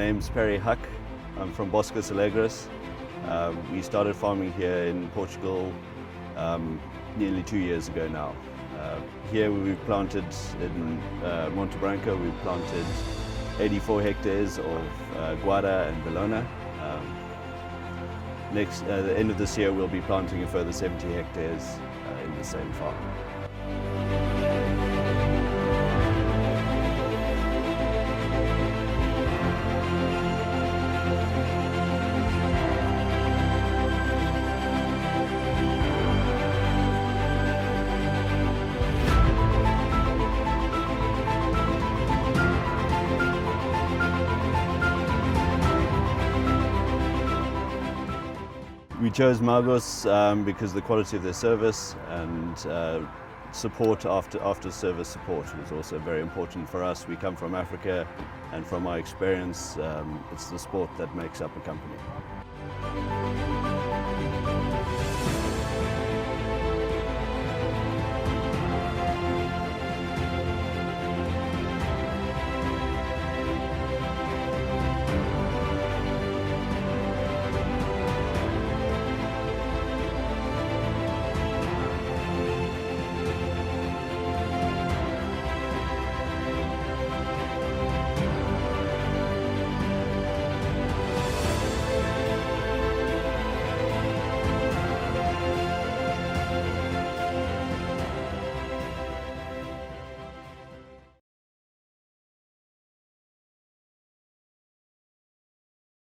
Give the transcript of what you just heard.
name's Perry Huck. I'm from BOSQUES, ALEGRES. We started farming here in Portugal nearly 2 years ago now. Here we've planted in Monte Branco, we've planted 84 hectares of guava and bologna. At the end of this year we'll be planting a further 70 hectares in the same farm. We chose Magos because the quality of their service and support after service support was also very important for us. We come from Africa, and from my experience, it's the sport that makes up a company.